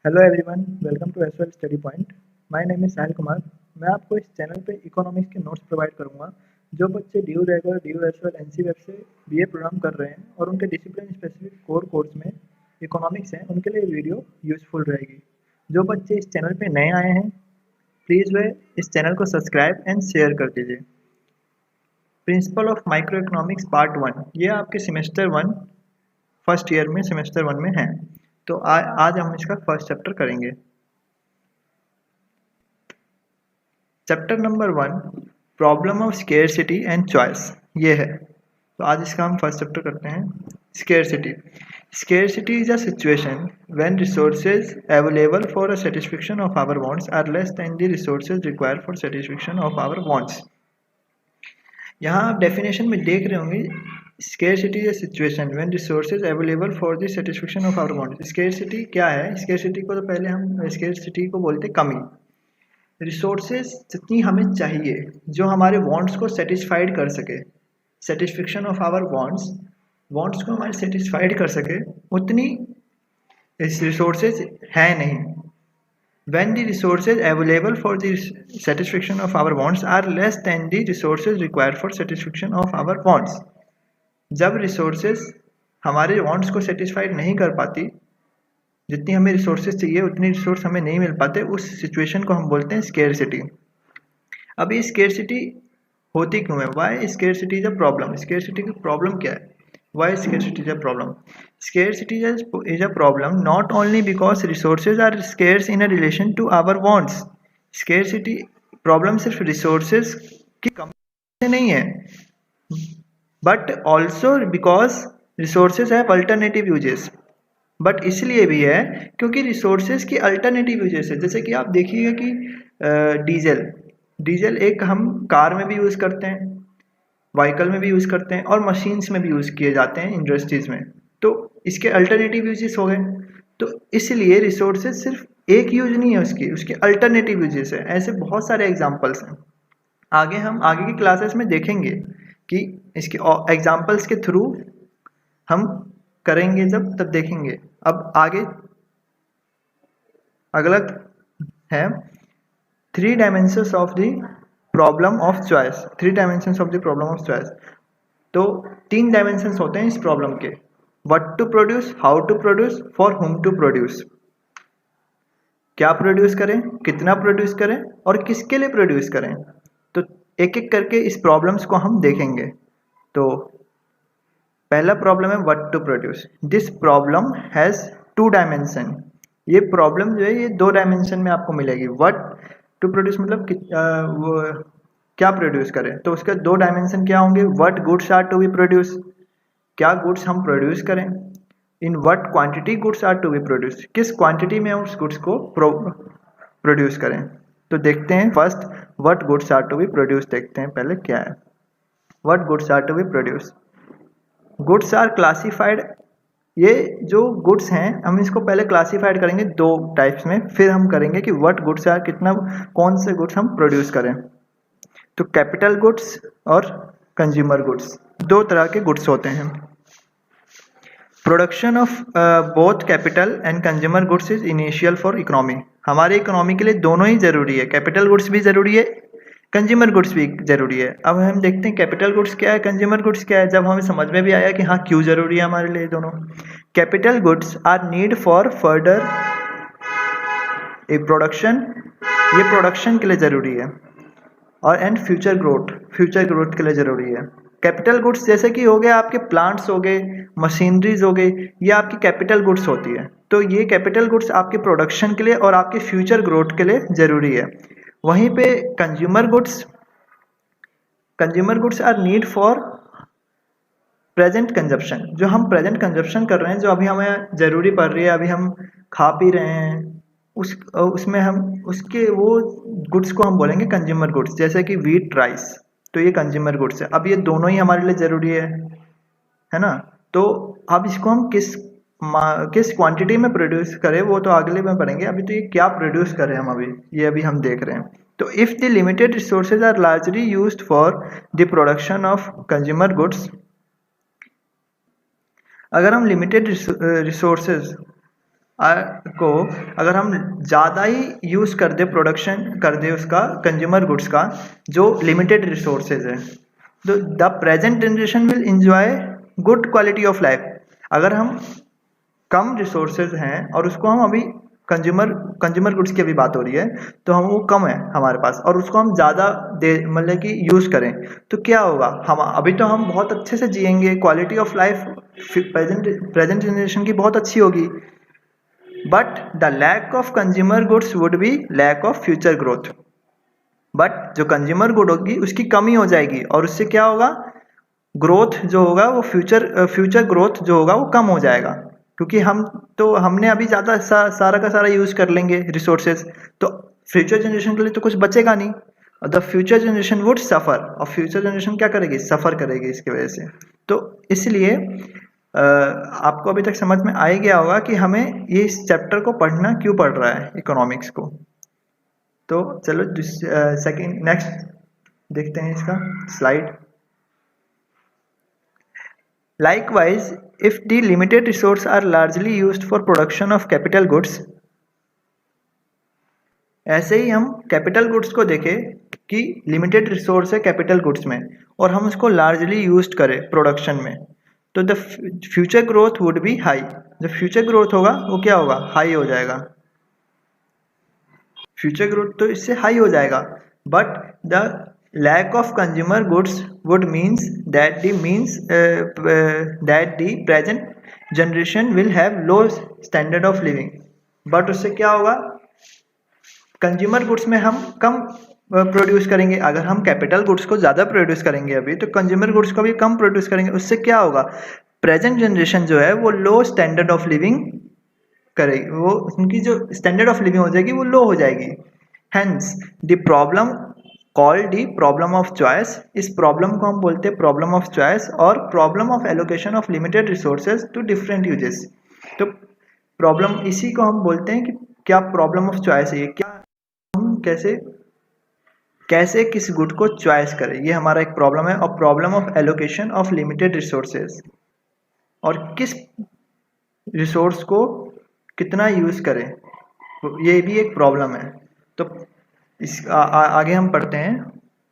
Hello everyone, welcome to SOL study point. My name is Sahil Kumar. मैं आपको इस channel पे इकोनॉमिक्स के नोट्स प्रोवाइड करूंगा। जो बच्चे DU regular, DU SOL, NC web से बीए प्रोग्राम कर रहे हैं और उनके डिसिप्लिन स्पेसिफिक कोर कोर्स में इकोनॉमिक्स है, उनके लिए वीडियो यूजफुल रहेगी। जो बच्चे इस चैनल पे नए आए हैं, प्लीज़ वे इस चैनल को सब्सक्राइब एंड शेयर कर दीजिए। Principle of micro economics part 1, ये आपके सेमेस्टर 1 फर्स्ट ईयर में सेमेस्टर 1 में है। तो आज हम इसका फर्स्ट चैप्टर करेंगे। Chapter number 1, problem of scarcity and choice, ये है। तो आज इसका हम फर्स्ट चैप्टर करते हैं। Scarcity is a situation when resources available for a satisfaction of our wants are less than the resources required for satisfaction of our wants. यहाँ आप डेफिनेशन में देख रहे होंगे, scarcity is a situation when resources available for the satisfaction of our wants. Scarcity क्या है? Scarcity को तो पहले हम स्केर्सिटी को बोलते हैं कमी। रिसोर्सेज जितनी हमें चाहिए जो हमारे वांट्स को सेटिस्फाइड कर सके, सेटिस्फेक्शन ऑफ आवर वांट्स को हमारे सेटिस्फाइड कर सके, उतनी इस रिसोर्सेज है नहीं। When the resources available for the satisfaction of our wants are less than the resources required for satisfaction of our wants, जब रिसोर्सेज हमारे वांट्स को सेटिस्फाइड नहीं कर पाती, जितनी हमें रिसोर्सेज चाहिए उतनी रिसोर्स हमें नहीं मिल पाते, उस सिचुएशन को हम बोलते हैं स्केर्सिटी। अभी स्केर्सिटी होती क्यों है? Why scarcity is a problem? Scarcity की प्रॉब्लम क्या है? Why scarcity is a problem? Scarcity is a problem not only because resources are scarce in a relation to our wants. Scarcity problem सिर्फ resources की कमी से नहीं है, but also because resources have alternative uses. But इसलिए भी है क्योंकि रिसोर्सेज की अल्टरनेटिव यूजेस है। जैसे कि आप देखिएगा कि डीजल एक हम कार में भी यूज़ करते हैं, व्हीकल में भी यूज़ करते हैं और मशीन्स में भी यूज़ किए जाते हैं इंडस्ट्रीज़ में। तो इसके अल्टरनेटिव यूजेस हो गए। तो इसलिए रिसोर्सेज सिर्फ एक यूज नहीं है, उसके अल्टरनेटिव यूजेस है। ऐसे बहुत सारे एग्जांपल्स हैं। हम आगे की क्लासेस में देखेंगे कि इसके एग्जांपल्स के थ्रू हम करेंगे, तब देखेंगे। अब आगे अगला है 3 dimensions of the problem of choice. 3 dimensions of the problem of choice. तो 3 डायमेंशंस होते हैं इस प्रॉब्लम के। What to produce, how to produce, for whom to produce. क्या प्रोड्यूस करें, कितना प्रोड्यूस करें और किसके लिए प्रोड्यूस करें। तो एक एक करके इस प्रॉब्लम्स को हम देखेंगे। तो पहला प्रॉब्लम है what to produce. This problem has 2 dimension. ये प्रॉब्लम जो है ये 2 डायमेंशन में आपको मिलेगी। व्हाट टू प्रोड्यूस मतलब क्या प्रोड्यूस करें, तो उसके 2 डायमेंशन क्या होंगे? What goods are to be produce, क्या गुड्स हम प्रोड्यूस करें। In what quantity goods are to be produce, किस क्वांटिटी में हम उस गुड्स को प्रोड्यूस करें। तो देखते हैं first what goods are to be produce. देखते हैं पहले क्या है what goods are to be produce. Goods are classified. ये जो गुड्स हैं हम इसको पहले क्लासिफाइड करेंगे 2 टाइप्स में, फिर हम करेंगे कि व्हाट गुड्स आर, कौन से गुड्स हम प्रोड्यूस करें। तो कैपिटल गुड्स और कंज्यूमर गुड्स, 2 तरह के गुड्स होते हैं। Production of both capital and consumer goods is initial for economy. हमारे इकोनॉमी के लिए दोनों ही जरूरी है, कैपिटल गुड्स भी जरूरी है, कंज्यूमर गुड्स भी जरूरी है। अब हम देखते हैं कैपिटल गुड्स क्या है, कंज्यूमर गुड्स क्या है। जब हमें समझ में भी आया कि हाँ क्यों जरूरी है हमारे लिए दोनों। Capital goods are need for further a production, ये प्रोडक्शन के लिए जरूरी है, और एंड फ्यूचर ग्रोथ के लिए जरूरी है। कैपिटल गुड्स जैसे कि हो गए आपके प्लांट्स हो गए, मशीनरीज हो गई, ये आपकी कैपिटल गुड्स होती है। तो ये कैपिटल गुड्स आपके प्रोडक्शन के लिए और आपके फ्यूचर ग्रोथ के लिए जरूरी है। वहीं पे consumer goods are need for present consumption. जो हम प्रेजेंट कंजप्शन कर रहे हैं, जो अभी हमें ज़रूरी पड़ रही है, अभी हम खा पी रहे हैं, उसमें हम उसके वो गुड्स को हम बोलेंगे कंज्यूमर गुड्स। जैसे कि व्हीट, राइस, तो ये कंज्यूमर गुड्स है। अब ये दोनों ही हमारे लिए ज़रूरी है ना। तो अब इसको हम किस क्वांटिटी में प्रोड्यूस करें वो तो अगले में पढ़ेंगे। अभी तो ये क्या प्रोड्यूस करें हम, ये अभी हम देख रहे हैं। तो if the limited resources are largely used for the production of consumer goods, अगर हम लिमिटेड रिसोर्सेज को अगर हम ज़्यादा ही यूज़ कर दे, प्रोडक्शन कर दे उसका, कंज्यूमर गुड्स का, जो लिमिटेड रिसोर्सेज है, तो the present generation will enjoy good quality of life. अगर हम कम रिसोर्सेज हैं और उसको हम अभी कंज्यूमर गुड्स की अभी बात हो रही है, तो हम वो कम है हमारे पास और उसको हम ज़्यादा दे मतलब कि यूज़ करें, तो क्या होगा, हम अभी तो हम बहुत अच्छे से जिएंगे, quality of life present generation की बहुत अच्छी होगी, but the lack of consumer goods would be lack of future growth. But जो कंज्यूमर गुड होगी उसकी कमी हो जाएगी और उससे क्या होगा, ग्रोथ जो होगा वो फ्यूचर ग्रोथ जो होगा वो कम हो जाएगा, क्योंकि हमने अभी ज़्यादा सारा का सारा यूज़ कर लेंगे रिसोर्सेज, तो फ्यूचर जनरेशन के लिए तो कुछ बचेगा नहीं। द फ्यूचर जनरेशन वुड सफ़र, और फ्यूचर जनरेशन क्या करेगी, सफ़र करेगी इसकी वजह से। तो इसलिए आपको अभी तक समझ में आ ही गया होगा कि हमें ये इस चैप्टर को पढ़ना क्यों पड़ रहा है, इकोनॉमिक्स को। तो चलो सेकंड नेक्स्ट देखते हैं इसका slide. Likewise, if the limited resources are largely used for production of capital goods, ऐसे ही हम कैपिटल गुड्स को देखें कि लिमिटेड रिसोर्स है कैपिटल गुड्स में और हम उसको लार्जली यूज करें प्रोडक्शन में, तो the future growth would be high. जो फ्यूचर ग्रोथ होगा वो क्या होगा, हाई हो जाएगा। फ्यूचर ग्रोथ तो इससे हाई हो जाएगा, but the lack of consumer goods would means that the present generation will have low standard of living। But उससे क्या होगा, कंज्यूमर गुड्स में हम कम प्रोड्यूस करेंगे। अगर हम कैपिटल गुड्स को ज़्यादा प्रोड्यूस करेंगे अभी, तो कंज्यूमर गुड्स को भी कम प्रोड्यूस करेंगे, उससे क्या होगा, प्रेजेंट जनरेशन जो है वो लो स्टैंडर्ड ऑफ लिविंग करेगी, वो उनकी जो स्टैंडर्ड ऑफ लिविंग हो जाएगी वो लो हो जाएगी। Hence the problem called the problem of choice, इस प्रॉब्लम को हम बोलते हैं प्रॉब्लम ऑफ चॉइस और problem of allocation of limited resources to different uses. तो प्रॉब्लम इसी को हम बोलते हैं कि क्या प्रॉब्लम ऑफ चॉइस है, क्या हम कैसे किस गुड को चॉइस करें, ये हमारा एक प्रॉब्लम है। और problem of allocation of limited resources, और किस रिसोर्स को कितना यूज करें, ये भी एक प्रॉब्लम है। तो इस आगे हम पढ़ते हैं।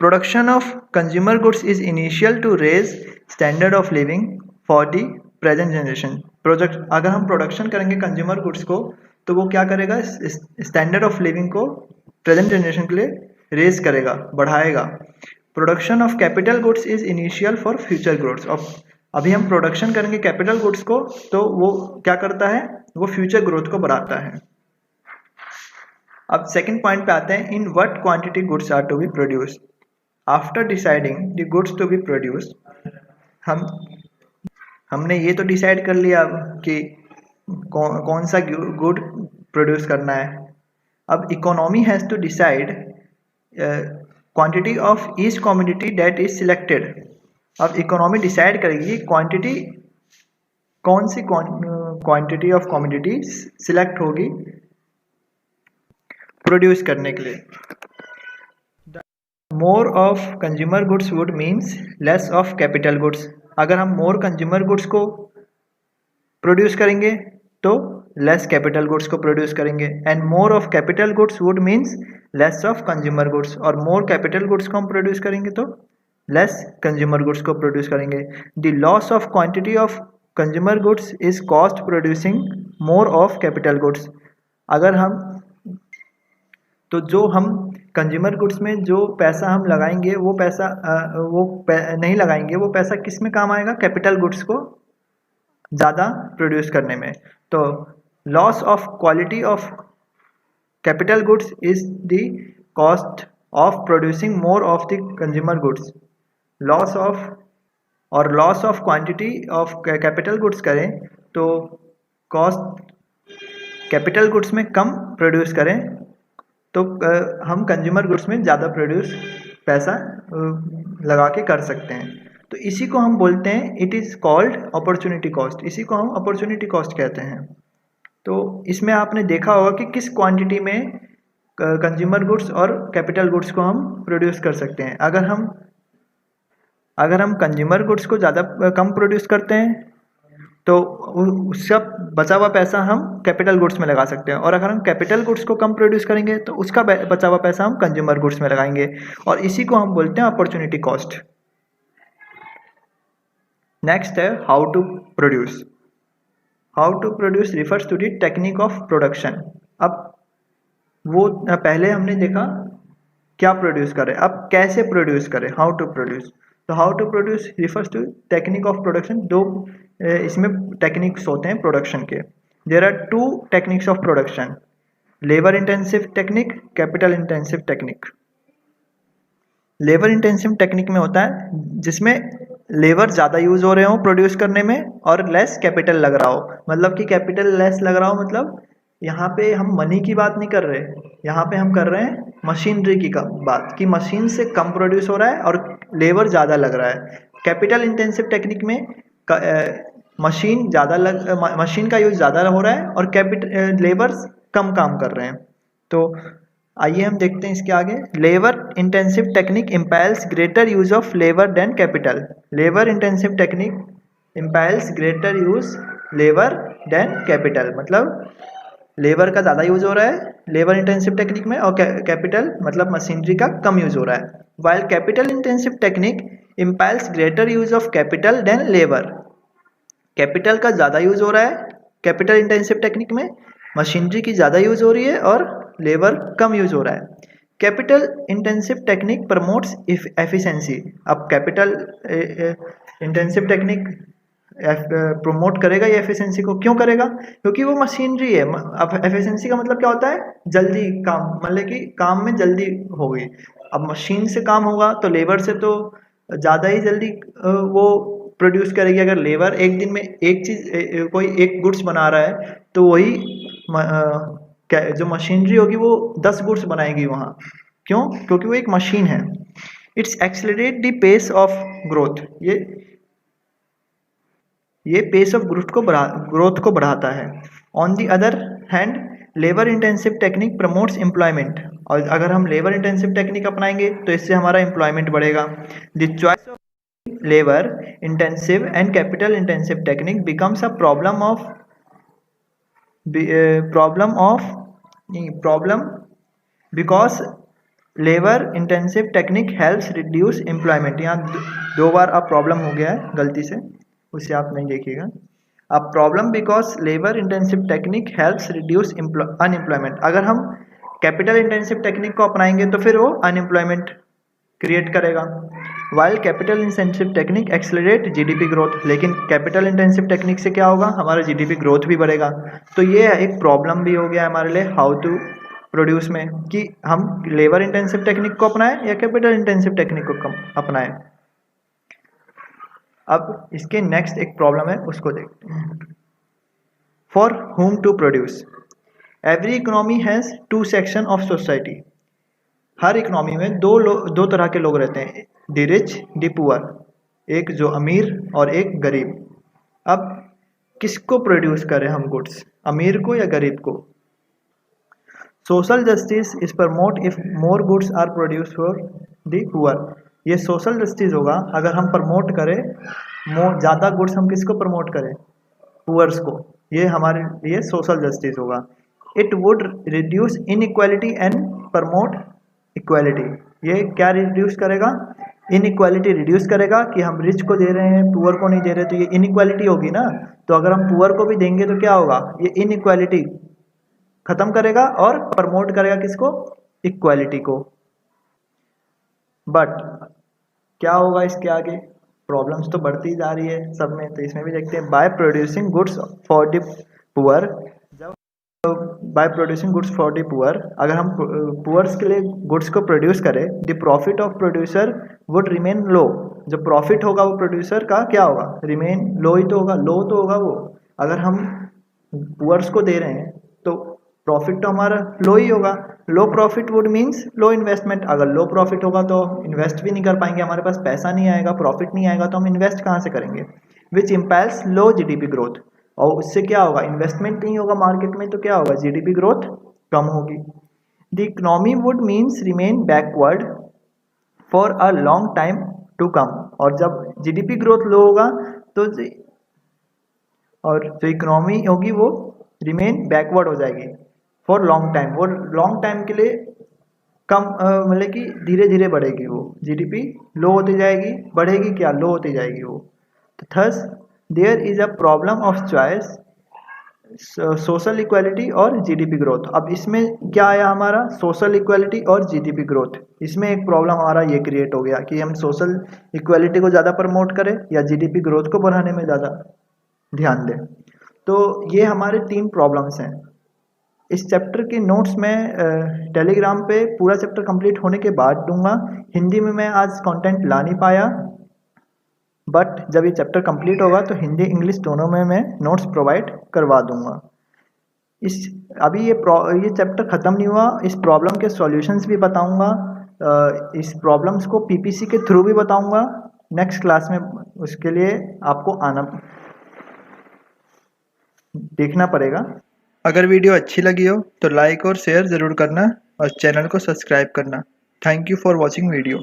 Production of consumer goods is initial to raise standard of living for the present generation. अगर हम प्रोडक्शन करेंगे कंज्यूमर गुड्स को, तो वो क्या करेगा, स्टैंडर्ड ऑफ लिविंग को प्रेजेंट जनरेशन के लिए रेज करेगा, बढ़ाएगा। Production of capital goods is initial for future growth. अब अभी हम प्रोडक्शन करेंगे कैपिटल गुड्स को, तो वो क्या करता है, वो फ्यूचर ग्रोथ को बढ़ाता है। अब सेकंड पॉइंट पे आते हैं, in what quantity goods are to be produced. After deciding the goods to be produced, हमने ये तो डिसाइड कर लिया अब कि कौन सा गुड प्रोड्यूस करना है। अब economy has to decide quantity of each commodity that is selected. अब इकोनॉमी डिसाइड करेगी क्वांटिटी, कौन सी क्वांटिटी ऑफ कमोडिटी सिलेक्ट होगी प्रोड्यूस करने के लिए। More of consumer goods would means less of capital goods. अगर हम मोर कंज्यूमर गुड्स को प्रोड्यूस करेंगे तो लेस कैपिटल गुड्स को प्रोड्यूस करेंगे। And more of capital goods would means less of consumer goods, और मोर कैपिटल गुड्स को हम प्रोड्यूस करेंगे तो लेस कंज्यूमर गुड्स को प्रोड्यूस करेंगे। The loss of quantity of consumer goods is cost producing more of capital goods. अगर हम जो हम कंज्यूमर गुड्स में जो पैसा हम लगाएंगे वो पैसा नहीं लगाएंगे, वो पैसा किस में काम आएगा, कैपिटल गुड्स को ज़्यादा प्रोड्यूस करने में। तो loss of quality of capital goods is the cost of producing more of the consumer goods. Loss of quantity of capital goods करें तो कॉस्ट कैपिटल गुड्स में कम प्रोड्यूस करें तो हम कंज्यूमर गुड्स में ज़्यादा प्रोड्यूस पैसा लगा के कर सकते हैं। तो इसी को हम बोलते हैं, it is called opportunity cost. इसी को हम अपॉर्चुनिटी कॉस्ट कहते हैं। तो इसमें आपने देखा होगा कि किस क्वांटिटी में कंज्यूमर गुड्स और कैपिटल गुड्स को हम प्रोड्यूस कर सकते हैं। अगर हम कंज्यूमर गुड्स को ज़्यादा कम प्रोड्यूस करते हैं तो उसका बचा हुआ पैसा हम कैपिटल गुड्स में लगा सकते हैं, और अगर हम कैपिटल गुड्स को कम प्रोड्यूस करेंगे तो उसका बचा हुआ पैसा हम कंज्यूमर गुड्स में लगाएंगे, और इसी को हम बोलते हैं अपॉर्चुनिटी कॉस्ट। नेक्स्ट है how to produce. How to produce refers to the technique of production. अब वो पहले हमने देखा क्या प्रोड्यूस करें, अब कैसे प्रोड्यूस करें, हाउ टू प्रोड्यूस। तो how to produce refers to technique of production. दो इसमें टेक्निक्स होते हैं प्रोडक्शन के। There are two techniques of production, labour intensive technique, capital intensive technique. Labour intensive technique में होता है जिसमें लेबर ज़्यादा यूज़ हो रहे हो प्रोड्यूस करने में और लेस कैपिटल लग रहा हो। मतलब कि कैपिटल लेस लग रहा हो मतलब यहाँ पे हम मनी की बात नहीं कर रहे, यहाँ पे हम कर रहे हैं मशीनरी की बात, कि मशीन से कम प्रोड्यूस हो रहा है और लेबर ज़्यादा लग रहा है। कैपिटल इंटेंसिव टेक्निक में मशीन का यूज़ ज़्यादा हो रहा है और लेबर्स कम काम कर रहे हैं। तो आइए हम देखते हैं इसके आगे। Labour intensive technique implies greater use of labour than capital. Labour intensive technique implies greater use labour than capital, मतलब लेबर का ज़्यादा यूज हो रहा है लेबर इंटेंसिव टेक्निक में, और कैपिटल मतलब मशीनरी का कम यूज हो रहा है। While capital intensive technique implies greater use of capital than labour. Capital का ज़्यादा यूज हो रहा है कैपिटल इंटेंसिव टेक्निक में, मशीनरी की ज़्यादा यूज हो रही है और लेबर कम यूज हो रहा है। Capital intensive technique promotes efficiency. अब कैपिटल इंटेंसिव टेक्निक प्रमोट करेगा ये एफिशिएंसी को, क्यों करेगा? क्योंकि वो मशीनरी है। अब एफिशिएंसी का मतलब क्या होता है? जल्दी काम, मतलब कि काम में जल्दी हो गई। अब मशीन से काम होगा तो लेबर से तो ज़्यादा ही जल्दी वो प्रोड्यूस करेगी। अगर लेबर एक दिन में एक चीज़ कोई एक गुड्स बना रहा है तो वही जो मशीनरी होगी वो 10 गुड्स बनाएगी वहाँ। क्यों? क्योंकि वो एक मशीन है। It's accelerate the pace of growth. ये पेस ऑफ ग्रोथ को बढ़ाता है। On the other hand labour intensive technique promotes employment. और अगर हम लेबर इंटेंसिव टेक्निक अपनाएंगे तो इससे हमारा एम्प्लॉयमेंट बढ़ेगा। The choice of labour intensive and capital intensive technique becomes a problem because labour intensive technique helps reduce employment. यहाँ 2 बार अब प्रॉब्लम हो गया है गलती से, उसे आप नहीं देखिएगा। अब problem because labour intensive technique helps reduce unemployment. अगर हम कैपिटल इंटेंसिव टेक्निक को अपनाएंगे तो फिर वो अनएम्प्लॉयमेंट क्रिएट करेगा। While capital intensive technique accelerate GDP growth. लेकिन कैपिटल इंटेंसिव टेक्निक से क्या होगा? हमारा जीडीपी ग्रोथ भी बढ़ेगा। तो ये एक प्रॉब्लम भी हो गया हमारे लिए हाउ टू प्रोड्यूस में, कि हम लेबर इंटेंसिव टेक्निक को अपनाएं या कैपिटल इंटेंसिव टेक्निक को अपनाएं। अब इसके नेक्स्ट एक प्रॉब्लम है, उसको देखते हैं। For whom to produce. Every economy has 2 section of society. हर इकोनॉमी में दो तरह के लोग रहते हैं, द रिच द पुअर। एक जो अमीर और एक गरीब। अब किसको प्रोड्यूस करें हम गुड्स, अमीर को या गरीब को? Social justice is promote if more goods are produce for the poor. ये सोशल जस्टिस होगा अगर हम प्रमोट करें ज़्यादा गुड्स, हम किसको प्रमोट करें? पुअर्स को। ये हमारे लिए सोशल जस्टिस होगा। It would reduce inequality and promote equality. ये क्या रिड्यूस करेगा? इनइक्वालिटी रिड्यूस करेगा, कि हम रिच को दे रहे हैं पुअर को नहीं दे रहे, तो ये इनइक्वालिटी होगी ना। तो अगर हम पुअर को भी देंगे तो क्या होगा? ये इनइक्वालिटी खत्म करेगा और प्रमोट करेगा किसको? इक्वालिटी को। बट क्या होगा इसके आगे? प्रॉब्लम्स तो बढ़ती जा रही है सब में, तो इसमें भी देखते हैं। By producing goods for the poor. By producing goods for the poor, अगर हम पुअर्स के लिए गुड्स को प्रोड्यूस करें, the profit of producer would remain low. जो प्रॉफिट होगा वो प्रोड्यूसर का क्या होगा? रिमेन लो ही तो होगा, लो तो होगा वो। अगर हम पुअर्स को दे रहे हैं तो प्रॉफिट तो हमारा लो ही होगा। Low profit would means low investment. अगर लो प्रॉफिट होगा तो इन्वेस्ट भी नहीं कर पाएंगे, हमारे पास पैसा नहीं आएगा, प्रॉफिट नहीं आएगा तो हम इन्वेस्ट कहाँ से करेंगे? विच इम्पैल्स लो जीडीपी ग्रोथ। और उससे क्या होगा? इन्वेस्टमेंट नहीं होगा मार्केट में तो क्या होगा? जीडीपी ग्रोथ कम होगी। The economy would means remain backward for a long time to come. और जब जीडीपी ग्रोथ लो होगा तो और जो इकोनॉमी होगी वो रिमेन बैकवर्ड हो जाएगी फॉर लॉन्ग टाइम। वो लॉन्ग टाइम के लिए कम मतलब कि धीरे धीरे बढ़ेगी वो, जीडीपी लो होती जाएगी, बढ़ेगी क्या, लो होती जाएगी वो। तो thus there is a problem of choice, social equality और जीडीपी ग्रोथ। अब इसमें क्या आया हमारा, सोशल इक्वालिटी और जीडीपी ग्रोथ। इसमें एक प्रॉब्लम हमारा ये क्रिएट हो गया कि हम सोशल इक्वालिटी को ज़्यादा प्रमोट करें या जीडीपी ग्रोथ को बढ़ाने में ज़्यादा ध्यान दें। तो ये हमारे 3 प्रॉब्लम्स हैं। इस चैप्टर के नोट्स में टेलीग्राम पे पूरा चैप्टर कंप्लीट होने के बाद दूंगा। हिंदी में मैं आज कंटेंट ला नहीं पाया, बट जब ये चैप्टर कंप्लीट होगा तो हिंदी इंग्लिश दोनों में मैं नोट्स प्रोवाइड करवा दूंगा। इस अभी ये चैप्टर ख़त्म नहीं हुआ, इस प्रॉब्लम के सॉल्यूशंस भी बताऊंगा, इस प्रॉब्लम्स को पीपीसी के थ्रू भी बताऊंगा नेक्स्ट क्लास में। उसके लिए आपको आना देखना पड़ेगा। अगर वीडियो अच्छी लगी हो तो लाइक और शेयर ज़रूर करना और चैनल को सब्सक्राइब करना। Thank you for watching video.